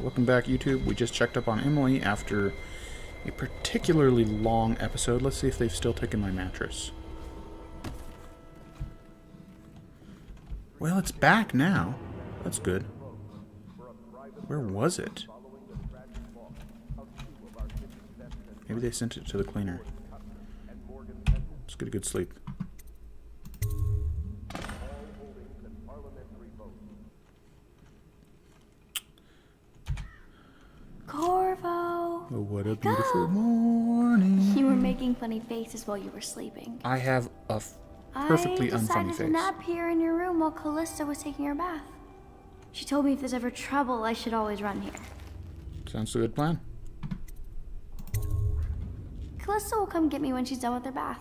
Welcome back, YouTube. We just checked up on Emily after a particularly long episode. Let's see if they've still taken my mattress. Well, it's back now. That's good. Where was it? Maybe they sent it to the cleaner. Let's get a good sleep. Corvo! Oh, what a beautiful morning. You were making funny faces while you were sleeping. I have a perfectly unfunny I decided face. to nap here in your room while Callista was taking her bath. She told me if there's ever trouble, I should always run here. Sounds a good plan. Callista will come get me when she's done with her bath.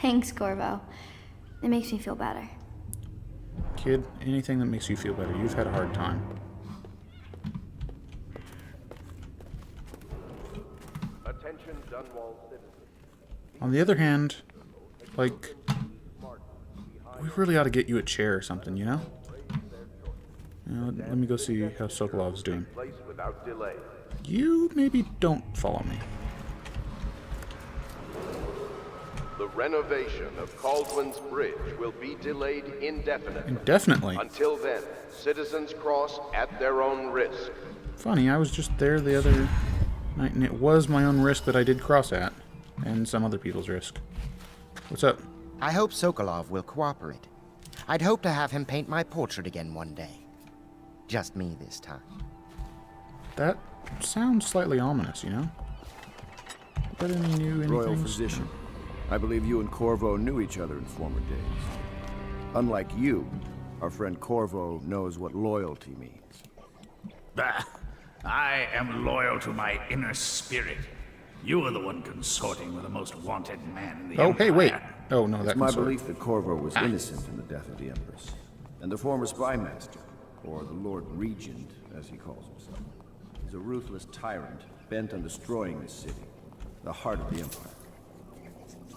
Thanks, Corvo. It makes me feel better. Kid, anything that makes you feel better. You've had a hard time. Attention, Dunwall citizens. On the other hand, like, we really ought to get you a chair or something, you know? Let me go see how Sokolov's doing. Place without delay. You maybe don't follow me. The renovation of Caldwell's Bridge will be delayed indefinitely. Indefinitely. Until then, citizens cross at their own risk. Funny, I was just there the other night, and it was my own risk that I did cross at, and some other people's risk. What's up? I hope Sokolov will cooperate. I'd hope to have him paint my portrait again one day. Just me this time. That sounds slightly ominous, you know? Got any new anything? Royal physician. I believe you and Corvo knew each other in former days. Unlike you, our friend Corvo knows what loyalty means. Bah! I am loyal to my inner spirit. You are the one consorting with the most wanted man in the Oh, Empire. hey, wait. Oh, no, It's that's my belief that Corvo was innocent in the death of the Empress, and the former spy master, or the Lord Regent, as he calls himself, is a ruthless tyrant bent on destroying this city, the heart of the Empire.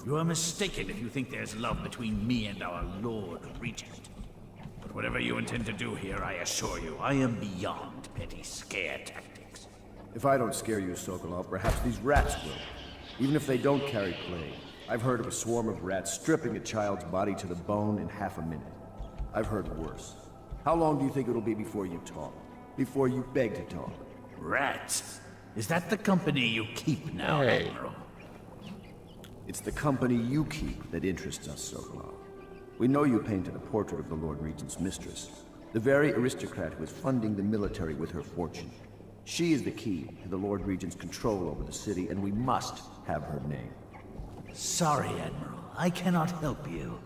You are mistaken if you think there's love between me and our Lord Regent. But whatever you intend to do here, I assure you, I am beyond petty scare tactics. If I don't scare you, Sokolov, perhaps these rats will. Even if they don't carry plague. I've heard of a swarm of rats stripping a child's body to the bone in half a minute. I've heard worse. How long do you think it'll be before you talk? Before you beg to talk? Rats? Is that the company you keep now, Hey. Admiral? It's the company you keep that interests us, Sokolov. We know you painted a portrait of the Lord Regent's mistress, the very aristocrat who is funding the military with her fortune. She is the key to the Lord Regent's control over the city, and we must have her name. Sorry, Admiral. I cannot help you.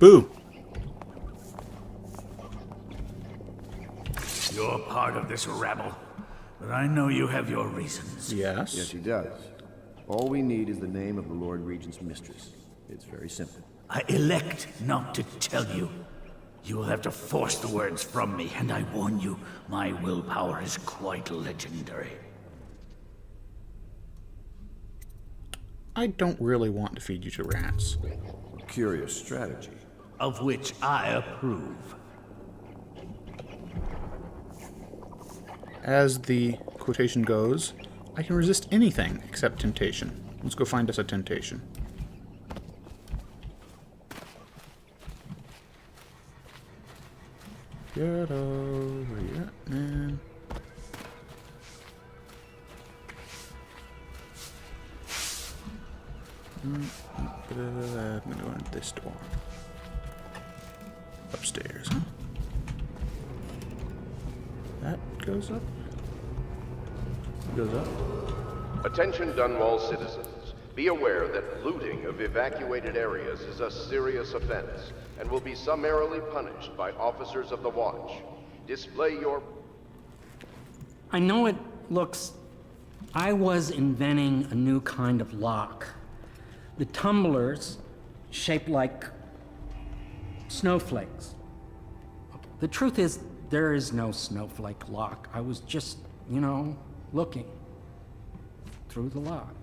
Boo! You're part of this rabble, but I know you have your reasons. Yes. Yes, he does. All we need is the name of the Lord Regent's mistress. It's very simple. I elect not to tell you. You will have to force the words from me, and I warn you, my willpower is quite legendary. I don't really want to feed you to rats. Curious strategy. Of which I approve. As the quotation goes, I can resist anything except temptation. Let's go find us a temptation. Get over here, man. I'm gonna go in this door. Upstairs, huh? That goes up. It goes up. Attention, Dunwall citizens. Be aware that looting of evacuated areas is a serious offense and will be summarily punished by officers of the Watch. Display your... I know it looks... I was inventing a new kind of lock. The tumblers, shaped like snowflakes. The truth is, there is no snowflake lock. I was just, looking through the lock.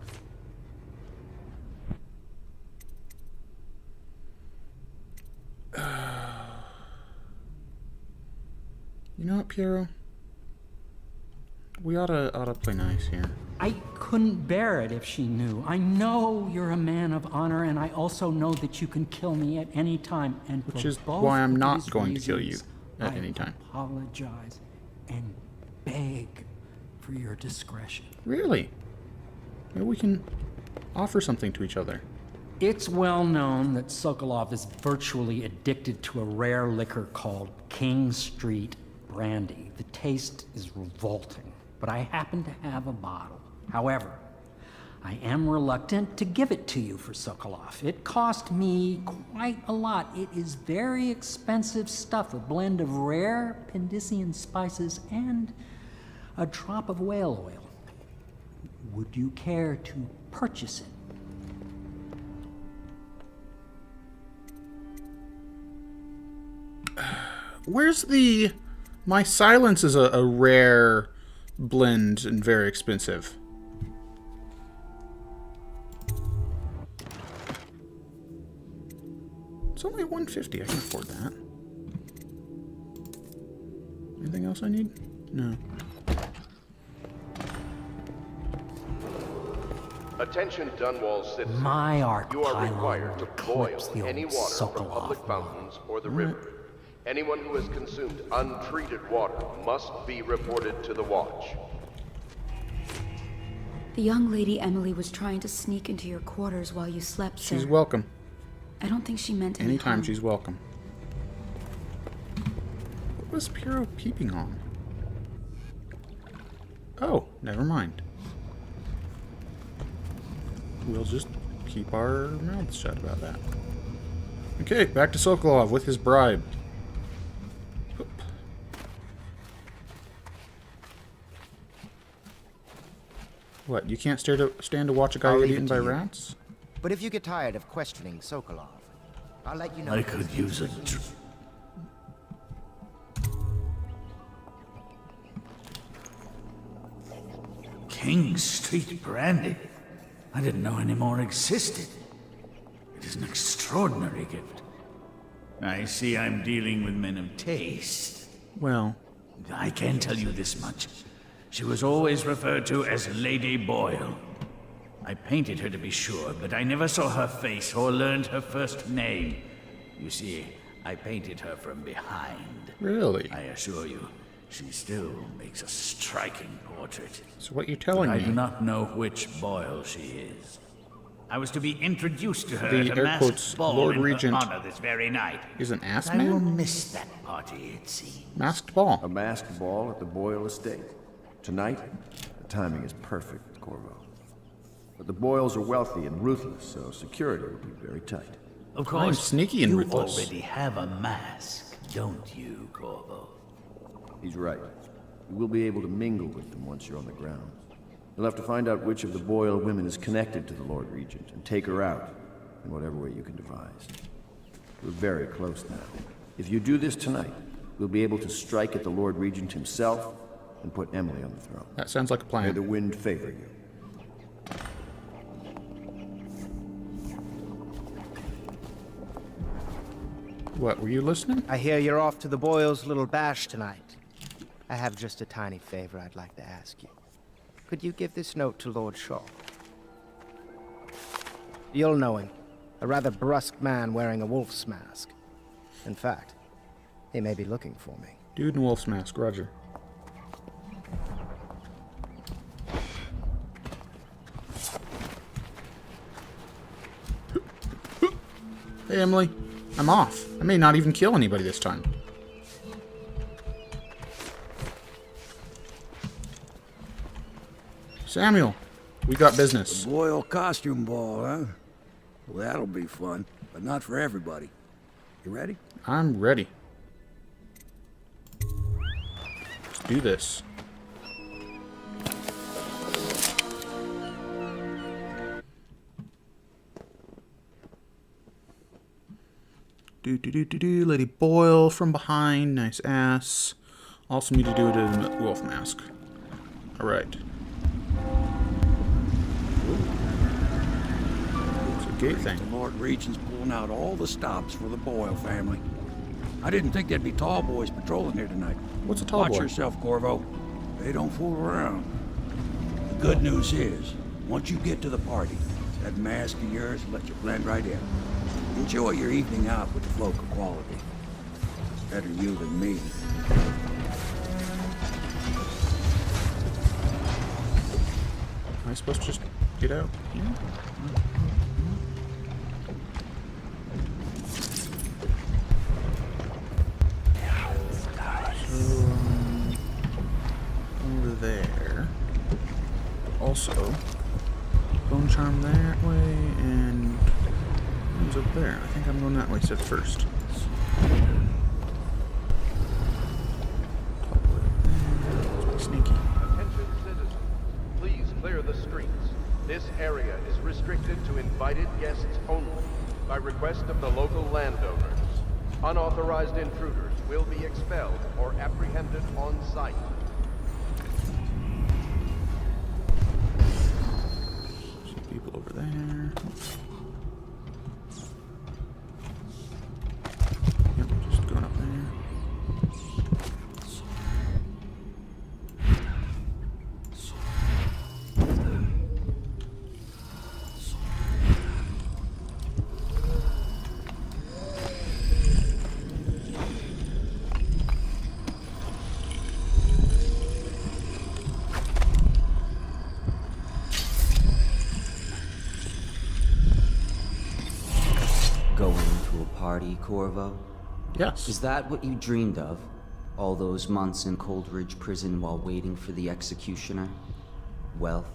You know what, Piero? We oughta play nice here. I couldn't bear it if she knew. I know you're a man of honor, and I also know that you can kill me at any time. And Which for is both why I'm of not these going to kill you reasons, at any time. I apologize and beg for your discretion. Really? Maybe we can offer something to each other. It's well known that Sokolov is virtually addicted to a rare liquor called King Street Brandy. The taste is revolting, but I happen to have a bottle. However, I am reluctant to give it to you for Sokolov. It cost me quite a lot. It is very expensive stuff, a blend of rare Pendician spices and a drop of whale oil. Would you care to purchase it? Where's the... My silence is a rare blend and very expensive. It's only $150. I can afford that. Anything else I need? No. Attention Dunwall citizens. My art You are pylon required to will boil eclipse the any old water from Sokolov public one. fountains or the river. Anyone who has consumed untreated water must be reported to the Watch. The young lady Emily was trying to sneak into your quarters while you slept, sir. She's welcome. I don't think she meant any Anytime harm. she's welcome. What was Piero peeping on? Oh, never mind. We'll just keep our mouths shut about that. Okay, back to Sokolov with his bribe. Oop. What, you can't stand to watch a guy I'll get leave it eaten to by you. rats? But if you get tired of questioning Sokolov, I'll let you know. I could use a King Street Brandy? I didn't know any more existed. It is an extraordinary gift. I see I'm dealing with men of taste. Well, I can tell you this much. She was always referred to as Lady Boyle. I painted her to be sure, but I never saw her face or learned her first name. You see, I painted her from behind. really? I assure you, she still makes a striking portrait. So what you're telling I me... do not know which Boyle she is. I was to be introduced to her The at air a quotes, masked ball Lord in Regent her honor this very night. is an ass I will man? miss that party, it seems. Masked ball. A masked ball at the Boyle estate. Tonight, the timing is perfect, Corvo. But the Boyles are wealthy and ruthless, so security will be very tight. Of course, I'm sneaky and you ruthless. already have a mask, don't you, Corvo? He's right. You will be able to mingle with them once you're on the ground. You'll have to find out which of the Boyle women is connected to the Lord Regent and take her out in whatever way you can devise. We're very close now. If you do this tonight, we'll be able to strike at the Lord Regent himself and put Emily on the throne. That sounds like a May the plan. wind favor you. What, were you listening? I hear you're off to the Boyles' little bash tonight. I have just a tiny favor I'd like to ask you. Could you give this note to Lord Shaw? You'll know him. A rather brusque man wearing a wolf's mask. In fact, he may be looking for me. Dude in wolf's mask, roger. Hey, Emily. I'm off. I may not even kill anybody this time. Samuel, we got business. Boyle costume ball, huh? Well, that'll be fun, but not for everybody. You ready? I'm ready. Let's do this. Do. Lady Boyle from behind. Nice ass. Also need to do it in a wolf mask. Alright. It's a gate thing. The Lord Regent's pulling out all the stops for the Boyle family. I didn't think there'd be tall boys patrolling here tonight. What's a tall Watch boy? yourself, Corvo. They don't fool around. The good news is, once you get to the party, that mask of yours will let you blend right in. Enjoy your evening out with the folk of quality. Better you than me. Am I supposed to just get out here? Over there. Also, bone charm that way, and one's up there. I think I'm going that way first. Sneaky. Attention citizens, please clear the streets. This area is restricted to invited guests only by request of the local landowners. Unauthorized intruders will be expelled or apprehended on site. Some people over there. Yep, just going up there. Going to a party, Corvo? Yes. Is that what you dreamed of? All those months in Coldridge Prison while waiting for the executioner? Wealth,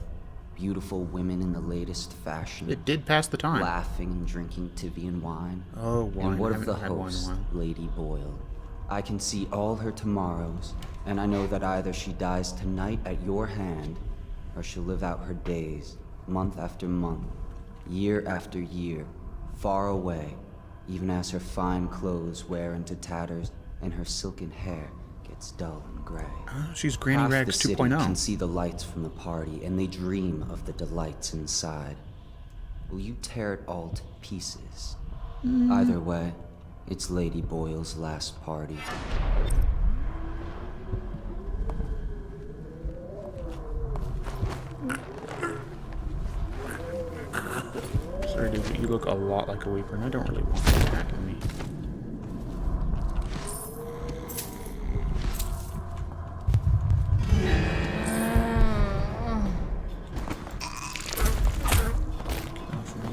beautiful women in the latest fashion. It did pass the time. Laughing and drinking Tivian wine. Oh, wine. And what I of the haven't had wine in a host, while. Lady Boyle? I can see all her tomorrows, and I know that either she dies tonight at your hand, or she'll live out her days, month after month, year after year, far away, even as her fine clothes wear into tatters and her silken hair gets dull and gray. She's Granny Half Rags the city 2.0. can see the lights from the party, and they dream of the delights inside. Will you tear it all to pieces? Either way, it's Lady Boyle's last party. Sorry, dude, you look a lot like a Weeper, and I don't really want you attacking me. Get off me.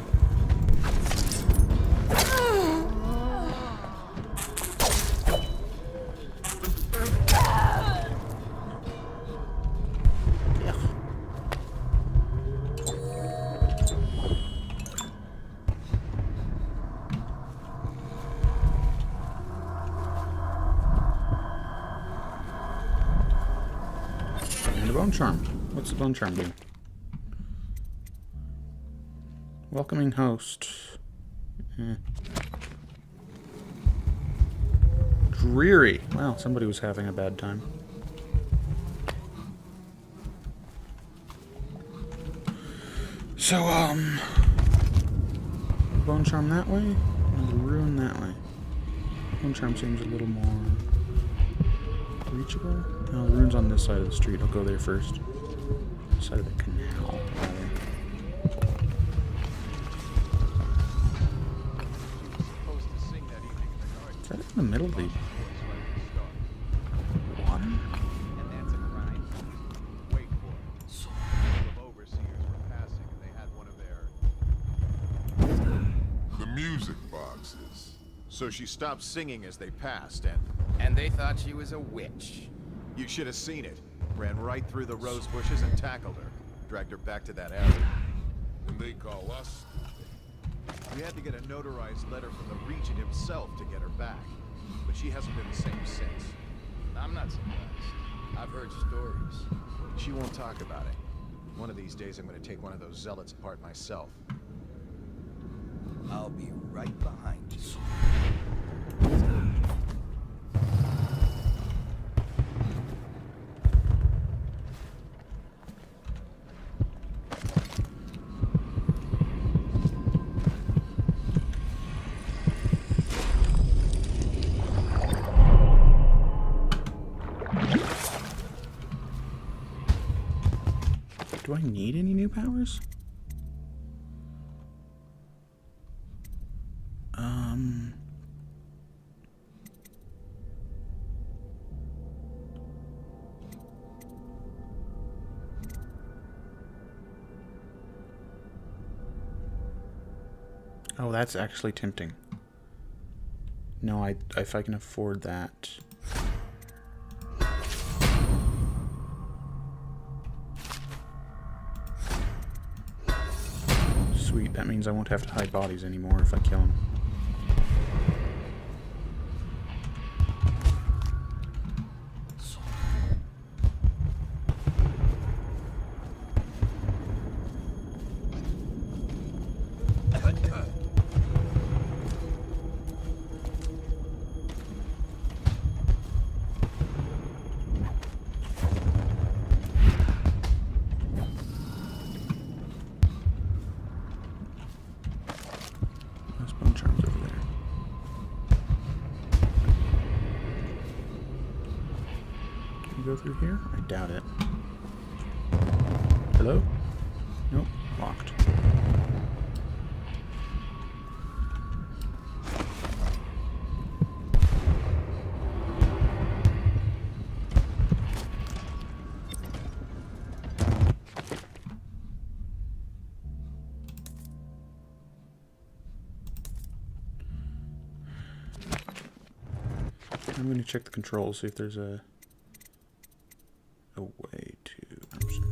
Yeah. And a bone charm. What's the bone charm do? Welcoming host. Dreary. Well, somebody was having a bad time. So, bone charm that way, and the rune that way. Bone charm seems a little more reachable. No, the rune's on this side of the street. I'll go there first. Side of the canal, rather. Is that in the middle of the water? The music boxes. So she stopped singing as they passed, And they thought she was a witch. you should have seen it. Ran right through the rose bushes and tackled her. Dragged her back to that alley. And they call us. We had to get a notarized letter from the Regent himself to get her back. But she hasn't been the same since. I'm not surprised. I've heard stories. She won't talk about it. One of these days I'm gonna take one of those zealots apart myself. I'll be right behind you. Do I need any new powers? Oh, that's actually tempting. No, if I can afford that. Sweet, that means I won't have to hide bodies anymore if I kill him. Go through here? I doubt it. Hello? Nope, locked. I'm going to check the controls, see if there's a way to options.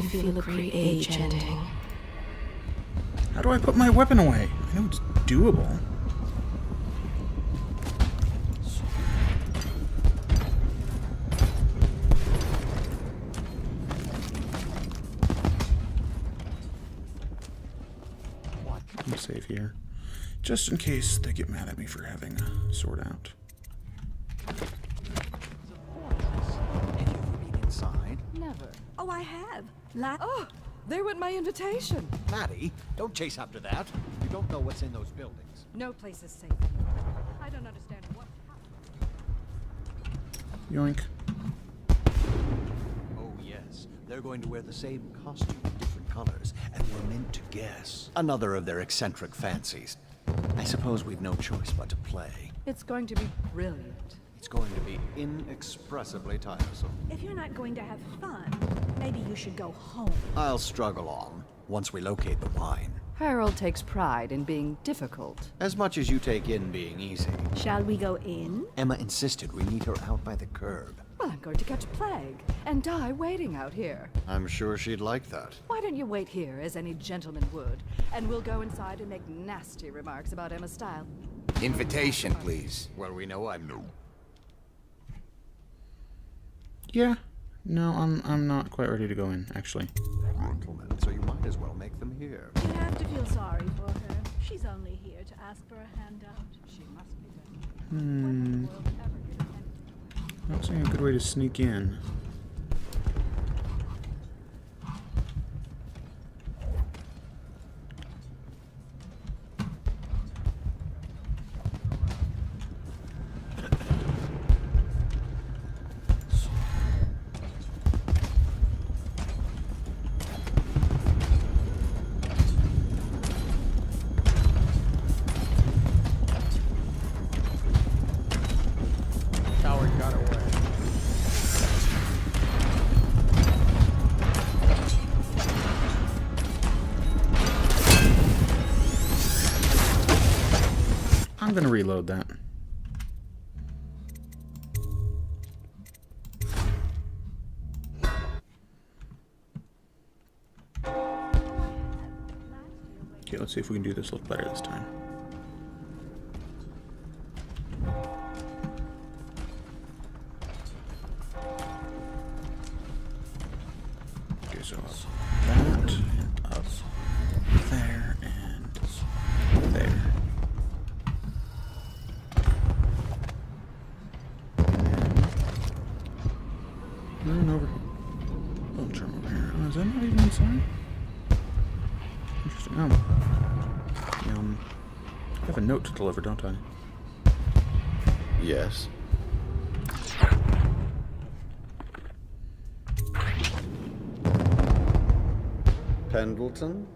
Feel a great age ending. How do I put my weapon away? I know it's doable. I'm safe here. Just in case they get mad at me for having a sword out. Never. Oh, I have. Oh, there went my invitation. Maddie, don't chase after that. You don't know what's in those buildings. No place is safe. I don't understand what Yoink. Oh, yes. They're going to wear the same costume in different colors, and we're meant to guess. Another of their eccentric fancies. I suppose we've no choice but to play. It's going to be brilliant. It's going to be inexpressibly tiresome. If you're not going to have fun, maybe you should go home. I'll struggle on once we locate the wine. Harold takes pride in being difficult. As much as you take in being easy. Shall we go in? Emma insisted we meet her out by the curb. Well, I'm going to catch a plague and die waiting out here. I'm sure she'd like that. Why don't you wait here, as any gentleman would, and we'll go inside and make nasty remarks about Emma's style. Invitation, please. Well, we know I'm no. Yeah. No, I'm not quite ready to go in, actually. Gentlemen, so you might as well make them here. You have to feel sorry for her. She's only here to ask for a handout. She must be done. Not seeing a good way to sneak in. I'm gonna reload that. Okay, let's see if we can do this a little better this time. Okay, so up that, up there, and there. And over here. Bone charm over here. Oh, is that not even inside? Interesting. I have a note to deliver, don't I? Yes. Pendleton?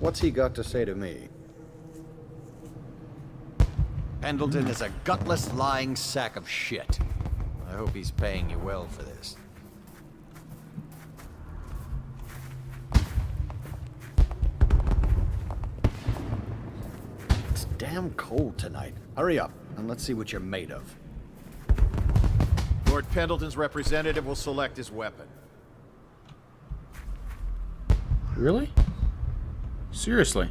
What's he got to say to me? Pendleton is a gutless, lying sack of shit. I hope he's paying you well for this. It's damn cold tonight. Hurry up, and let's see what you're made of. Lord Pendleton's representative will select his weapon. Really? Seriously?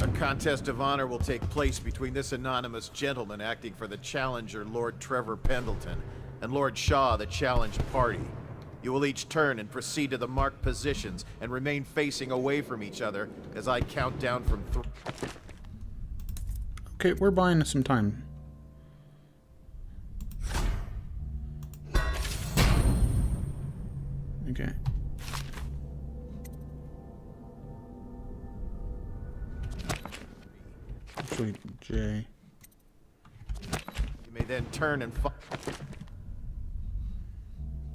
A contest of honor will take place between this anonymous gentleman acting for the challenger, Lord Trevor Pendleton, and Lord Shaw, the challenged party. You will each turn and proceed to the marked positions and remain facing away from each other as I count down from 3. Okay, we're buying some time. Okay. Actually, J. You may then turn and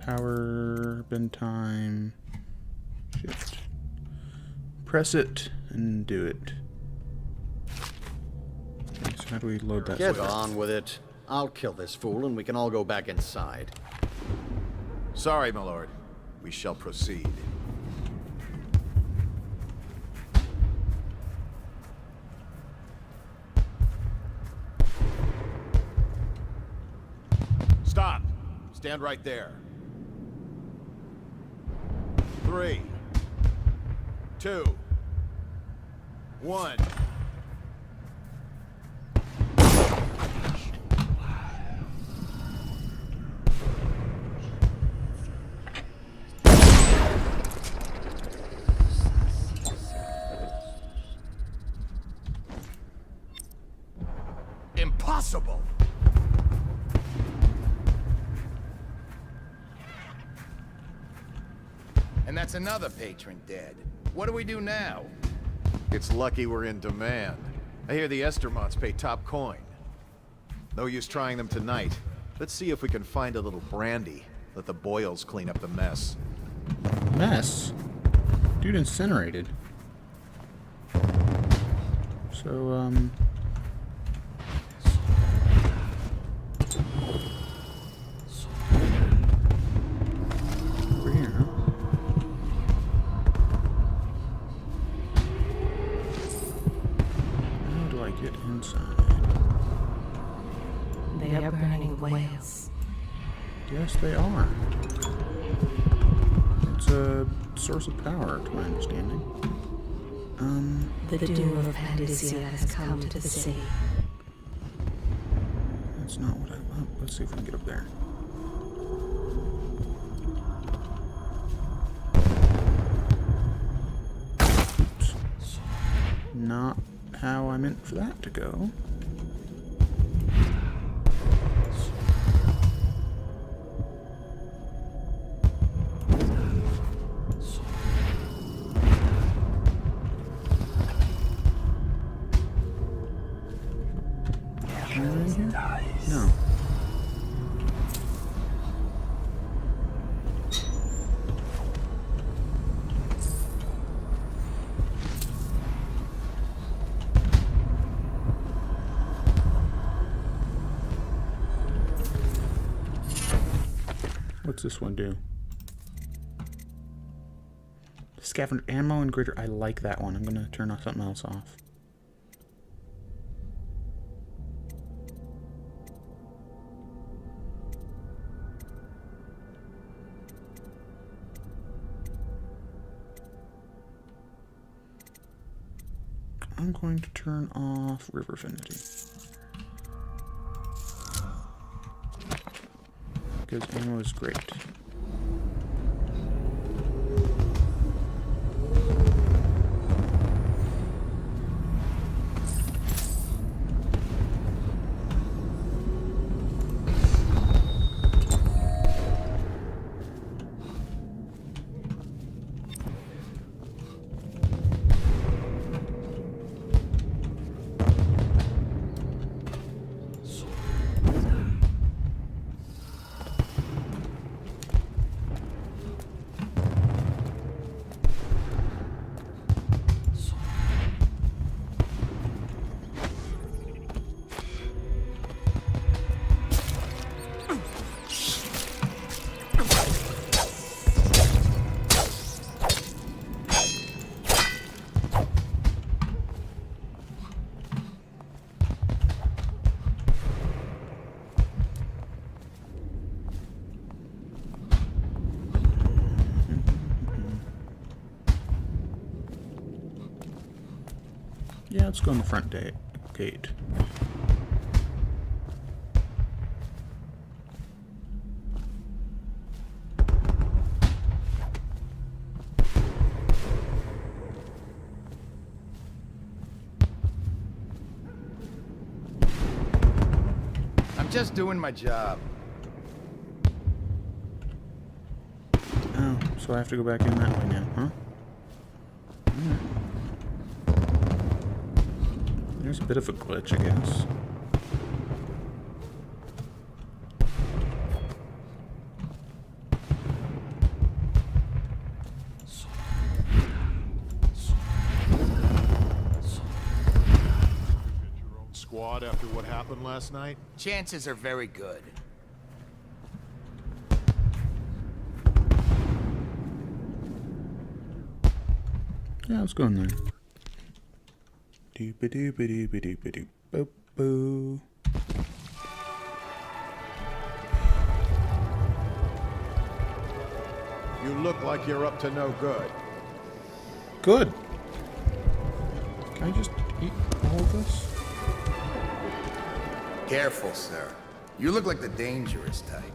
Power, bend time, shift. Press it and do it. Okay, so how do we load that? Get on with it. I'll kill this fool and we can all go back inside. Sorry, my lord. We shall proceed. Stop. Stand right there. 3, 2, 1. Impossible! And that's another patron dead. What do we do now? It's lucky we're in demand. I hear the Estermonts pay top coin. No use trying them tonight. Let's see if we can find a little brandy. Let the Boyles clean up the mess. Mess? Dude incinerated. So, over here, huh? How do I get inside? They are burning whales. Yes, they are. It's a source of power, to my understanding. The doom of Pandacia has come to the sea. That's not what I want. Let's see if we can get up there. Oops. Not how I meant for that to go. No. What's this one do? Scavenger ammo and greater. I like that one. I'm gonna turn off something else off. I'm going to turn off River Affinity. Because ammo is great. Yeah, let's go in the front gate. I'm just doing my job. Oh, so I have to go back in that way now, huh? There's a bit of a glitch, I guess. Squad after what happened last night? Chances are very good. Yeah, let's go in there. Doop-a-doop-a-doop-a-doop-a-doop-a-doop-boo. You look like you're up to no good. Good. Can I just eat all of this? Careful, sir. You look like the dangerous type.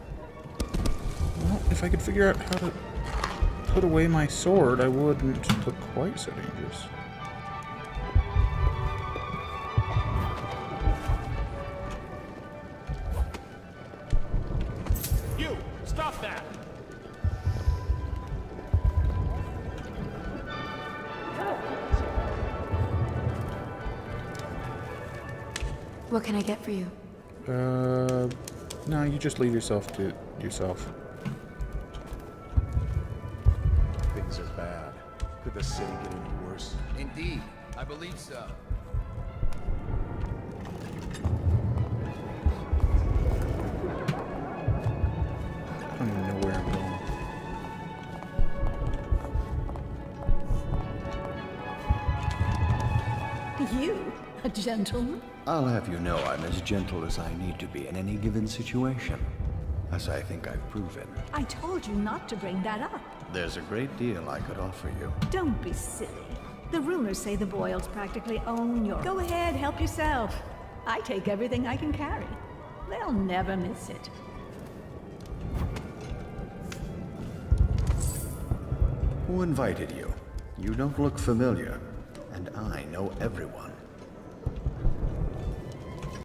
Well, if I could figure out how to put away my sword, I wouldn't look quite so dangerous. You! Stop that! What can I get for you? No, you just leave yourself to yourself. Things are bad. Could the city get any worse? Indeed, I believe so. I don't even know where I'm going. You? A gentleman? I'll have you know I'm as gentle as I need to be in any given situation, as I think I've proven. I told you not to bring that up. There's a great deal I could offer you. Don't be silly. The rumors say the Boyles practically own your... Go ahead, help yourself. I take everything I can carry. They'll never miss it. Who invited you? You don't look familiar, and I know everyone.